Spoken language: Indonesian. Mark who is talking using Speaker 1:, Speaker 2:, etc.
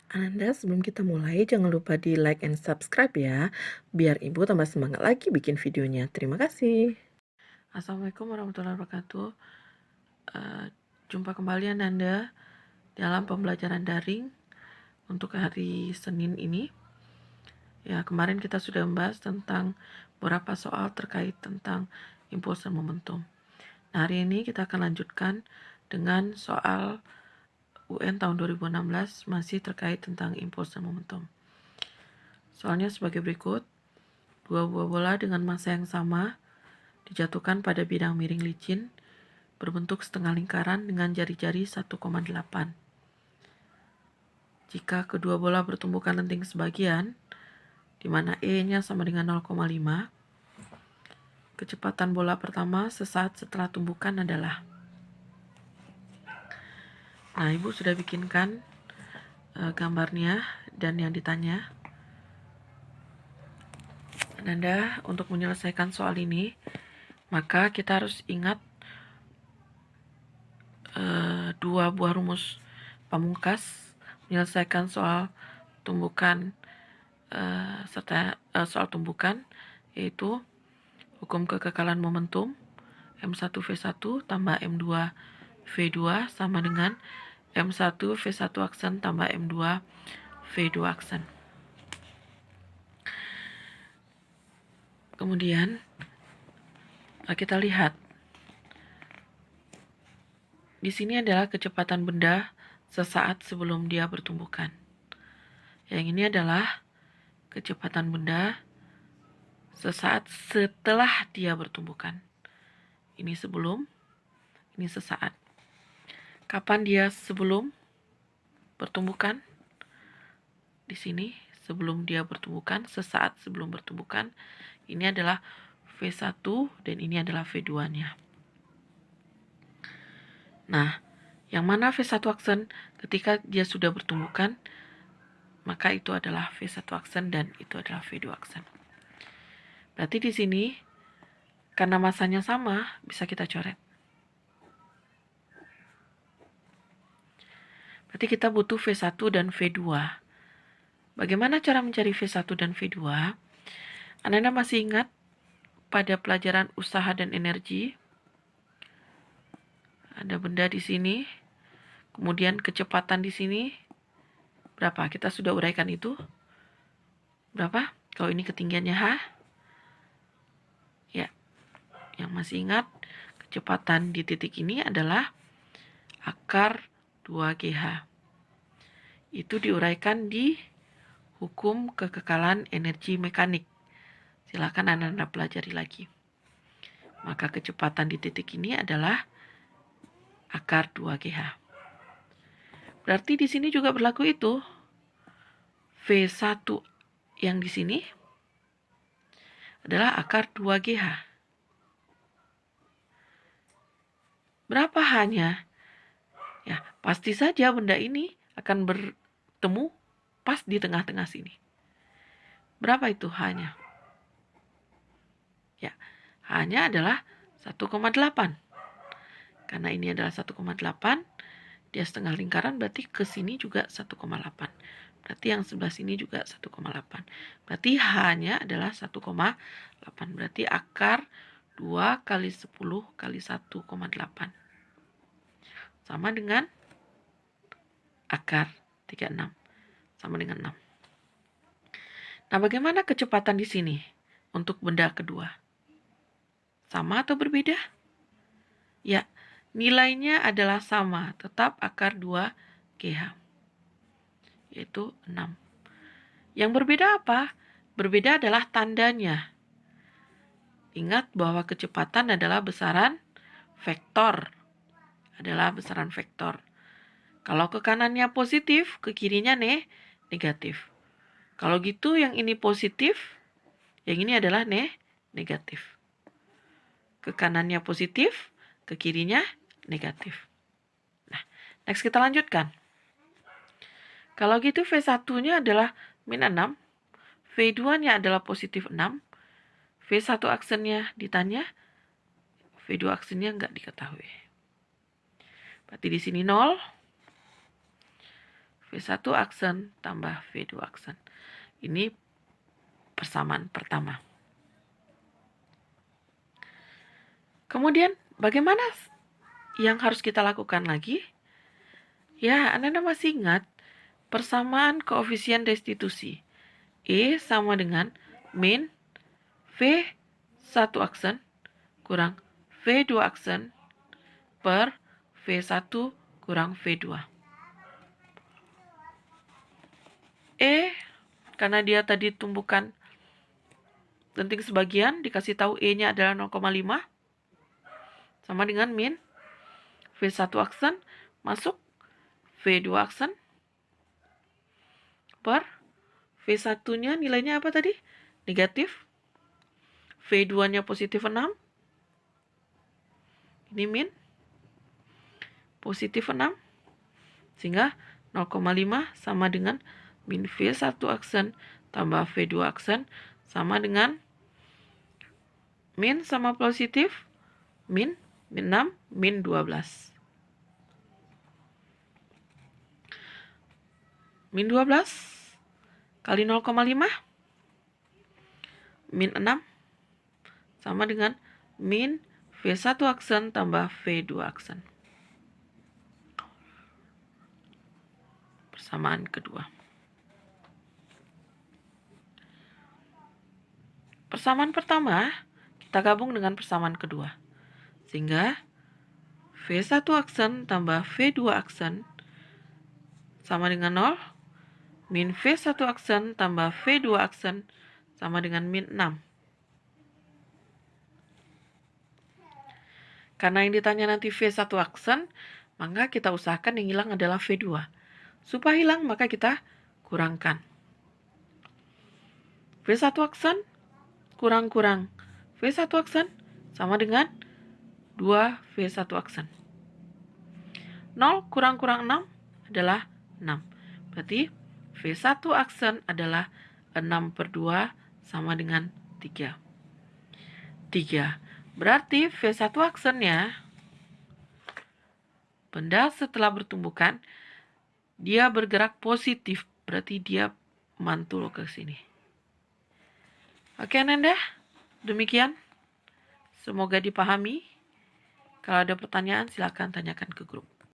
Speaker 1: Ananda, sebelum kita mulai, jangan lupa di like and subscribe ya, biar Ibu tambah semangat lagi bikin videonya. Terima kasih. Assalamualaikum warahmatullahi wabarakatuh. Jumpa kembali Ananda dalam pembelajaran daring untuk hari Senin ini. Ya, kemarin kita sudah membahas tentang beberapa soal terkait tentang impuls dan momentum. Nah, hari ini kita akan lanjutkan dengan soal UN tahun 2016 masih terkait tentang impuls dan momentum. Soalnya sebagai berikut. Dua buah bola dengan massa yang sama dijatuhkan pada bidang miring licin berbentuk setengah lingkaran dengan jari-jari 1,8. Jika kedua bola bertumbukan lenting sebagian, di mana E-nya sama dengan 0,5, kecepatan bola pertama sesaat setelah tumbukan adalah. Nah, Ibu sudah bikinkan gambarnya dan yang ditanya. Ananda, untuk menyelesaikan soal ini, maka kita harus ingat dua buah rumus pamungkas menyelesaikan soal tumbukan soal tumbukan, yaitu hukum kekekalan momentum M1V1 tambah M2V2 sama dengan M1V1 aksen tambah M2V2 aksen. Kemudian kita lihat di sini adalah kecepatan benda sesaat sebelum dia bertumbukan. Yang ini adalah kecepatan benda sesaat setelah dia bertumbukan. Ini sebelum, ini sesaat. Kapan dia sebelum bertumbukan? Di sini sebelum dia bertumbukan, sesaat sebelum bertumbukan. Ini adalah V1 dan ini adalah V2-nya. Nah, yang mana V1 aksen ketika dia sudah bertumbukan, maka itu adalah V1 aksen dan itu adalah V2 aksen. Berarti di sini karena masanya sama, bisa kita coret. Berarti kita butuh V1 dan V2. Bagaimana cara mencari V1 dan V2? Anda masih ingat pada pelajaran usaha dan energi? Ada benda di sini, kemudian kecepatan di sini. Berapa? Kita sudah uraikan itu. Berapa? Kalau ini ketinggiannya H. Ya, yang masih ingat, kecepatan di titik ini adalah akar 2GH. Itu diuraikan di hukum kekekalan energi mekanik. Silakan Anda pelajari lagi. Maka kecepatan di titik ini adalah akar 2GH. Berarti di sini juga berlaku itu. V1 yang di sini adalah akar 2GH. Berapa H-nya? Ya, pasti saja benda ini akan bertemu pas di tengah-tengah sini. Berapa itu H-nya? Ya, H-nya adalah 1,8. Karena ini adalah 1,8, dia setengah lingkaran, berarti ke sini juga 1,8. Berarti yang sebelah sini juga 1,8. Berarti H-nya adalah 1,8. Berarti akar 2 kali 10 kali 1,8. Sama dengan akar 36. Sama dengan 6. Nah, bagaimana kecepatan di sini untuk benda kedua? Sama atau berbeda? Ya, nilainya adalah sama, tetap akar 2GH, yaitu 6. Yang berbeda apa? Berbeda adalah tandanya. Ingat bahwa kecepatan adalah besaran vektor. Kalau ke kanannya positif, ke kirinya negatif. Kalau gitu yang ini positif, yang ini adalah negatif. Ke kanannya positif, ke kirinya negatif. Nah, next kita lanjutkan. Kalau gitu V1-nya adalah min 6, V2-nya adalah positif 6, V1 aksennya ditanya, V2 aksennya nggak diketahui. Berarti di sini 0, V1 aksen tambah V2 aksen. Ini persamaan pertama. Kemudian bagaimana yang harus kita lakukan lagi? Ya, Anda masih ingat persamaan koefisien restitusi. E sama dengan min V1 aksen kurang V2 aksen per V1 kurang V2. E, karena dia tadi tumbukan genting sebagian, dikasih tahu E-nya adalah 0,5, sama dengan min V1 aksen masuk V2 aksen per V1-nya nilainya apa tadi? Negatif. V2-nya positif 6. Ini min positif 6. Sehingga 0,5 sama dengan min V1 aksen tambah V2 aksen sama dengan min sama positif min 6 min 12. Min 12 kali 0,5 min 6 sama dengan min V1 aksen tambah V2 aksen. Persamaan kedua. Persamaan pertama kita gabung dengan persamaan kedua. Sehingga V1 aksen tambah V2 aksen sama dengan 0. Min V1 aksen tambah V2 aksen sama dengan min 6. Karena yang ditanya nanti V1 aksen, maka kita usahakan yang hilang adalah V2. Supaya hilang, maka kita kurangkan. V1 aksen kurang-kurang V1 aksen sama dengan 2 V1 aksen. 0 kurang-kurang 6 adalah 6. Berarti V1 aksen adalah 6 per 2 sama dengan 3. 3. Berarti V1 aksennya, benda setelah bertumbukan, dia bergerak positif. Berarti dia mantul ke sini. Oke, Nanda. Demikian. Semoga dipahami. Kalau ada pertanyaan, silakan tanyakan ke grup.